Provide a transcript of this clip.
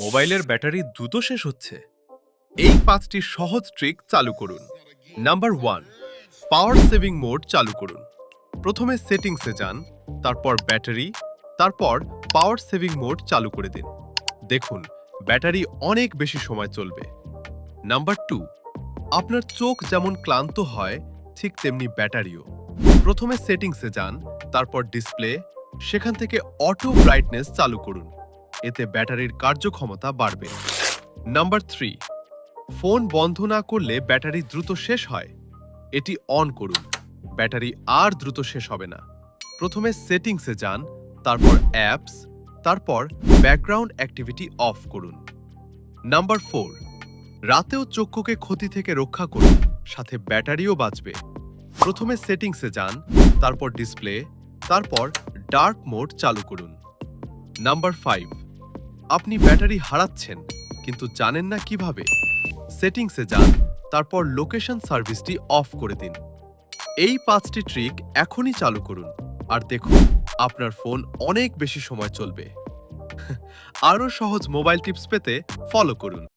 মোবাইলের ব্যাটারি দ্রুত শেষ হচ্ছে। এই 5টি সহজ ট্রিক চালু করুন। নাম্বার 1, পাওয়ার সেভিং মোড চালু করুন। প্রথমে সেটিংসে যান, তারপর ব্যাটারি, তারপর পাওয়ার সেভিং মোড চালু করে দিন। দেখুন, ব্যাটারি অনেক বেশি সময় চলবে। নাম্বার 2, আপনার চোখ যেমন ক্লান্ত হয়, ঠিক তেমনি ব্যাটারিও। প্রথমে সেটিংসে যান, তারপর ডিসপ্লে, সেখান থেকে অটো ব্রাইটনেস চালু করুন। এতে ব্যাটারির কার্যক্ষমতা বাড়বে। নাম্বার 3, ফোন বন্ধ না করলে ব্যাটারি দ্রুত শেষ হয়। এটি অন করুন, ব্যাটারি আর দ্রুত শেষ হবে না। প্রথমে সেটিংসে যান, তারপর অ্যাপস, তারপর ব্যাকগ্রাউন্ড অ্যাক্টিভিটি অফ করুন। নাম্বার 4, রাতেও চক্ষুকে ক্ষতি থেকে রক্ষা করুন, সাথে ব্যাটারিও বাঁচবে। প্রথমে সেটিংসে যান, তারপর ডিসপ্লে, তারপর ডার্ক মোড চালু করুন। নাম্বার 5, আপনি ব্যাটারি হারাচ্ছেন কিন্তু জানেন না কিভাবে। সেটিংসে যান, তারপর লোকেশন সার্ভিসটি অফ করে দিন। এই 5টি ট্রিক এখনই চালু করুন আর দেখুন আপনার ফোন অনেক বেশি সময় চলবে। আরও সহজ মোবাইল টিপস পেতে ফলো করুন।